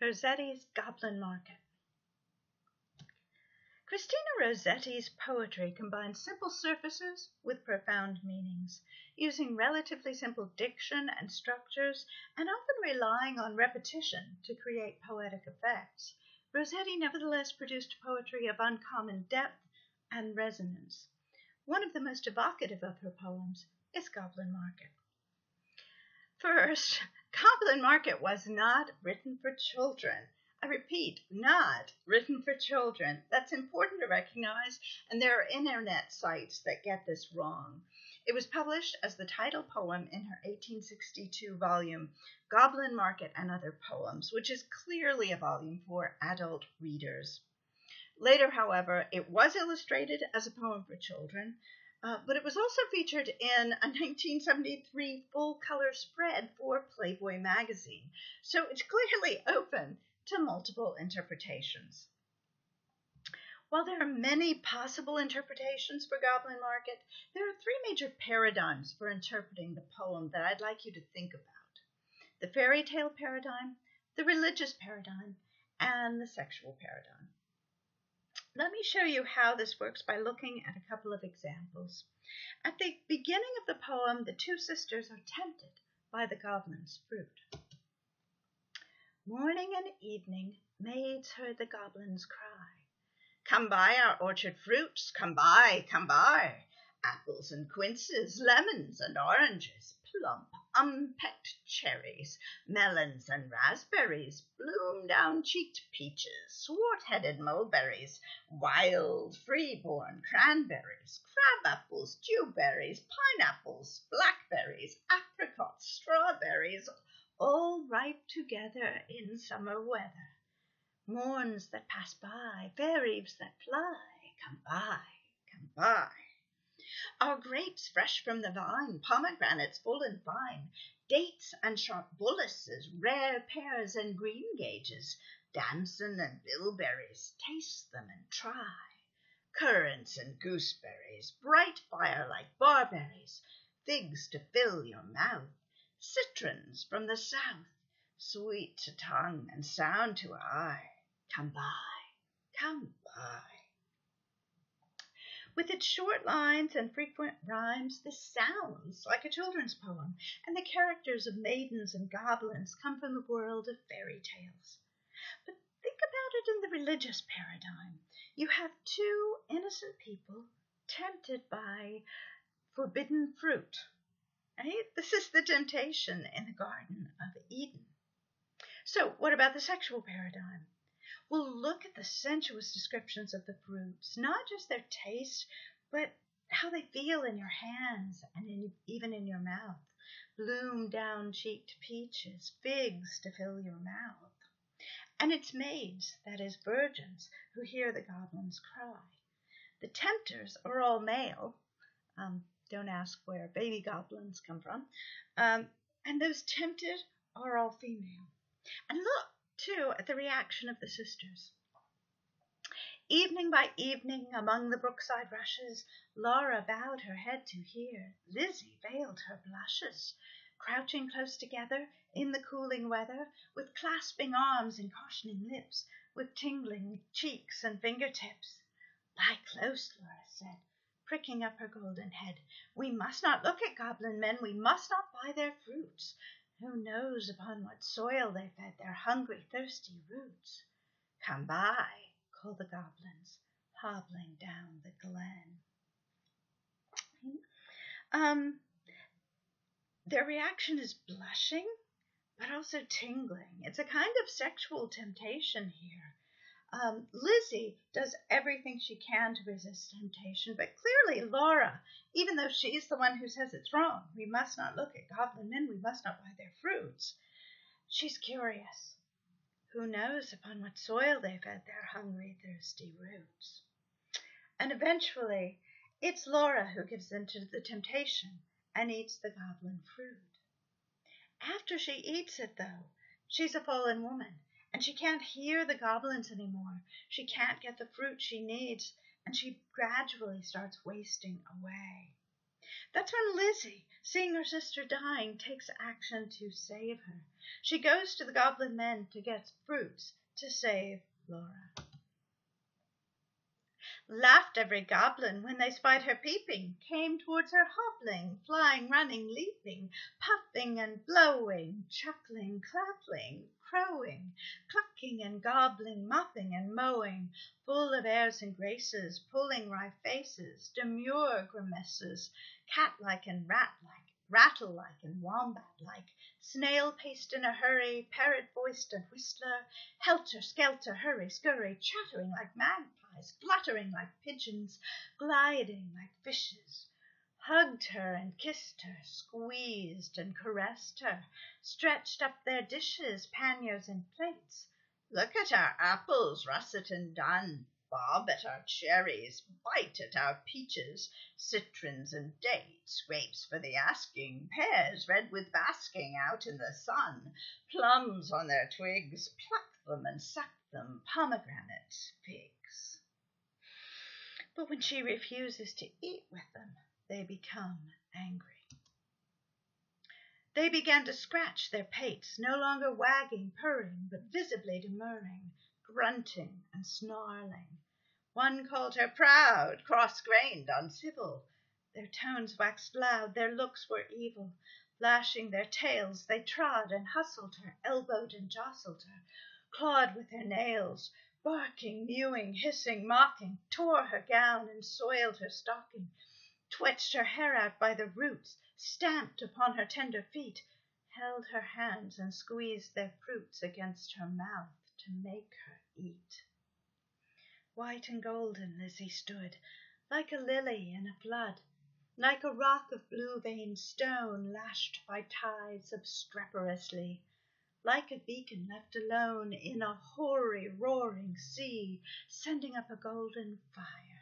Rossetti's Goblin Market. Christina Rossetti's poetry combines simple surfaces with profound meanings, using relatively simple diction and structures, and often relying on repetition to create poetic effects. Rossetti nevertheless produced poetry of uncommon depth and resonance. One of the most evocative of her poems is Goblin Market. First, Goblin Market was not written for children. I repeat, not written for children. That's important to recognize, and there are internet sites that get this wrong. It was published as the title poem in her 1862 volume, Goblin Market and Other Poems, which is clearly a volume for adult readers. Later, however, it was illustrated as a poem for children, but it was also featured in a 1973 full-color spread for Playboy magazine, so it's clearly open to multiple interpretations. While there are many possible interpretations for Goblin Market, there are three major paradigms for interpreting the poem that I'd like you to think about: the fairy tale paradigm, the religious paradigm, and the sexual paradigm. Let me show you how this works by looking at a couple of examples. At the beginning of the poem, the two sisters are tempted by the goblin's fruit. Morning and evening, maids heard the goblins cry, "Come buy our orchard fruits, come buy, come buy. Apples and quinces, lemons and oranges, plump, unpecked cherries, melons and raspberries, bloom-down-cheeked peaches, swart-headed mulberries, wild, free-born cranberries, crab-apples, dewberries, pineapples, blackberries, apricots, strawberries, all ripe together in summer weather. Morns that pass by, fair eves that fly, come buy, come buy. Our grapes fresh from the vine, pomegranates full and fine, dates and sharp bullaces, rare pears and greengages, damson and bilberries, taste them and try. Currants and gooseberries, bright fire-like barberries, figs to fill your mouth, citrons from the south, sweet to tongue and sound to eye. Come buy, come buy. With its short lines and frequent rhymes, this sounds like a children's poem, and the characters of maidens and goblins come from the world of fairy tales. But think about it in the religious paradigm. You have two innocent people tempted by forbidden fruit. Right? This is the temptation in the Garden of Eden. So what about the sexual paradigm? We'll look at the sensuous descriptions of the fruits, not just their taste, but how they feel in your hands and even in your mouth. Bloom-down-cheeked peaches, figs to fill your mouth. And it's maids, that is virgins, who hear the goblins cry. The tempters are all male. Don't ask where baby goblins come from. And those tempted are all female. And look, too, at the reaction of the sisters. Evening by evening, among the brookside rushes, Laura bowed her head to hear. Lizzie veiled her blushes. Crouching close together in the cooling weather, with clasping arms and cautioning lips, with tingling cheeks and fingertips. Lie close, Laura said, pricking up her golden head. We must not look at goblin men, we must not buy their fruits. Who knows upon what soil they fed their hungry, thirsty roots? Come by, call the goblins, hobbling down the glen. Their reaction is blushing, but also tingling. It's a kind of sexual temptation here. Lizzie does everything she can to resist temptation, but clearly Laura, even though she's the one who says it's wrong, we must not look at goblin men, we must not buy their fruits, she's curious. Who knows upon what soil they fed their hungry, thirsty roots? And eventually, it's Laura who gives in to the temptation and eats the goblin fruit. After she eats it, though, she's a fallen woman, and she can't hear the goblins anymore. She can't get the fruit she needs, and she gradually starts wasting away. That's when Lizzie, seeing her sister dying, takes action to save her. She goes to the goblin men to get fruits to save Laura. Laughed every goblin when they spied her peeping, came towards her hobbling, flying, running, leaping, puffing and blowing, chuckling, clapping, crowing, clucking and gobbling, mopping and mowing, full of airs and graces, pulling wry faces, demure grimaces, cat-like and rat-like, rattle-like and wombat-like, snail-paced in a hurry, parrot-voiced and whistler, helter-skelter, hurry-scurry, chattering like magpies, fluttering like pigeons, gliding like fishes, hugged her and kissed her, squeezed and caressed her, stretched up their dishes, panniers and plates. Look at our apples, russet and dun, bob at our cherries, bite at our peaches, citrons and dates, grapes for the asking, pears red with basking out in the sun, plums on their twigs, pluck them and suck them, pomegranates, figs. But when she refuses to eat with them, they become angry. They began to scratch their pates, no longer wagging, purring, but visibly demurring, grunting and snarling. One called her proud, cross-grained, uncivil. Their tones waxed loud, their looks were evil. Flashing their tails, they trod and hustled her, elbowed and jostled her, clawed with their nails, barking, mewing, hissing, mocking, tore her gown and soiled her stocking, twitched her hair out by the roots, stamped upon her tender feet, held her hands and squeezed their fruits against her mouth to make her eat. White and golden Lizzie stood, like a lily in a flood, like a rock of blue-veined stone lashed by tides obstreperously, like a beacon left alone in a hoary, roaring sea, sending up a golden fire,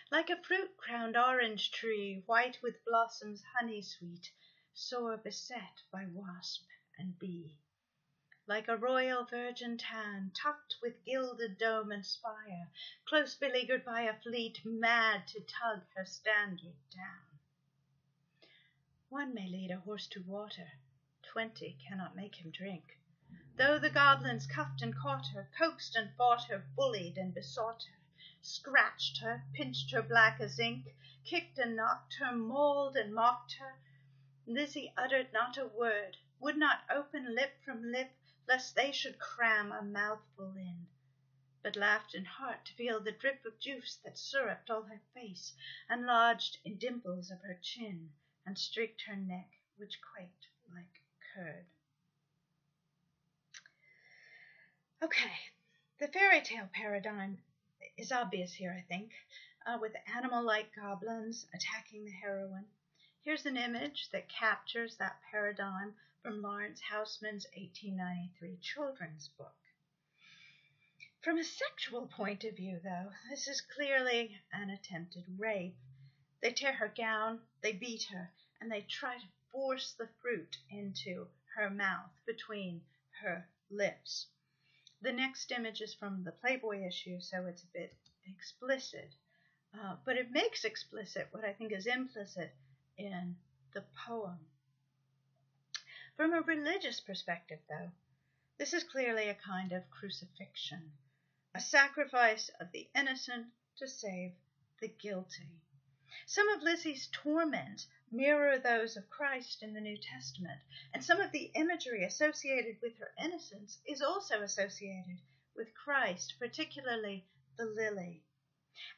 like a fruit-crowned orange tree, white with blossoms honey-sweet, sore beset by wasp and bee, like a royal virgin tan, topped with gilded dome and spire, close beleaguered by a fleet mad to tug her standard down. One may lead a horse to water, 20 cannot make him drink. Though the goblins cuffed and caught her, coaxed and fought her, bullied and besought her, scratched her, pinched her black as ink, kicked and knocked her, mauled and mocked her, Lizzie uttered not a word, would not open lip from lip, lest they should cram a mouthful in, but laughed in heart to feel the drip of juice that syruped all her face, and lodged in dimples of her chin, and streaked her neck, which quaked like curd. Okay, the fairy tale paradigm is obvious here, I think, with animal-like goblins attacking the heroine. Here's an image that captures that paradigm from Lawrence Houseman's 1893 children's book. From a sexual point of view, though, this is clearly an attempted rape. They tear her gown, they beat her, and they try to force the fruit into her mouth between her lips. The next image is from the Playboy issue, so it's a bit explicit. But it makes explicit what I think is implicit in the poem. From a religious perspective, though, this is clearly a kind of crucifixion, a sacrifice of the innocent to save the guilty. Some of Lizzie's torments mirror those of Christ in the New Testament, and some of the imagery associated with her innocence is also associated with Christ, particularly the lily.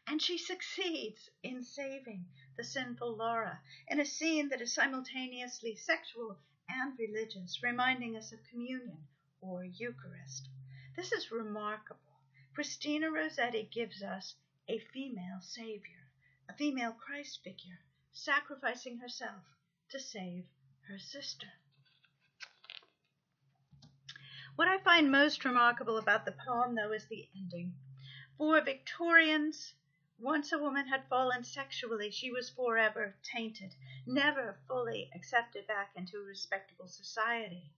And she succeeds in saving the sinful Laura in a scene that is simultaneously sexual and religious, reminding us of communion or Eucharist. This is remarkable. Christina Rossetti gives us a female savior, a female Christ figure, sacrificing herself to save her sister. What I find most remarkable about the poem, though, is the ending. For Victorians, once a woman had fallen sexually, she was forever tainted, never fully accepted back into respectable society.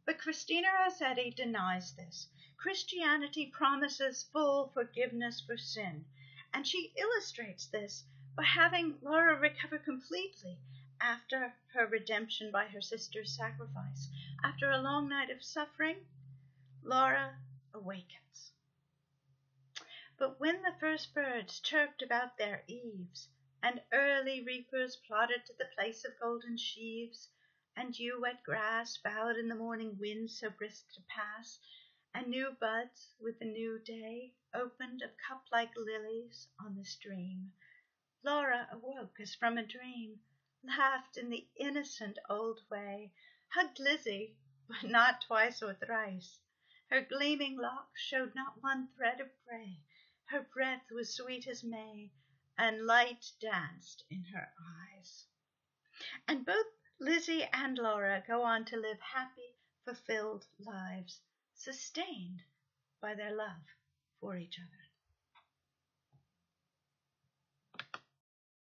But Christina Rossetti denies this. Christianity promises full forgiveness for sin, and she illustrates this or having Laura recover completely after her redemption by her sister's sacrifice. After a long night of suffering, Laura awakens. But when the first birds chirped about their eaves, and early reapers plodded to the place of golden sheaves, and dew-wet grass bowed in the morning wind so brisk to pass, and new buds with the new day opened of cup-like lilies on the stream, Laura awoke as from a dream, laughed in the innocent old way, hugged Lizzie, but not twice or thrice. Her gleaming locks showed not one thread of gray, her breath was sweet as May, and light danced in her eyes. And both Lizzie and Laura go on to live happy, fulfilled lives, sustained by their love for each other.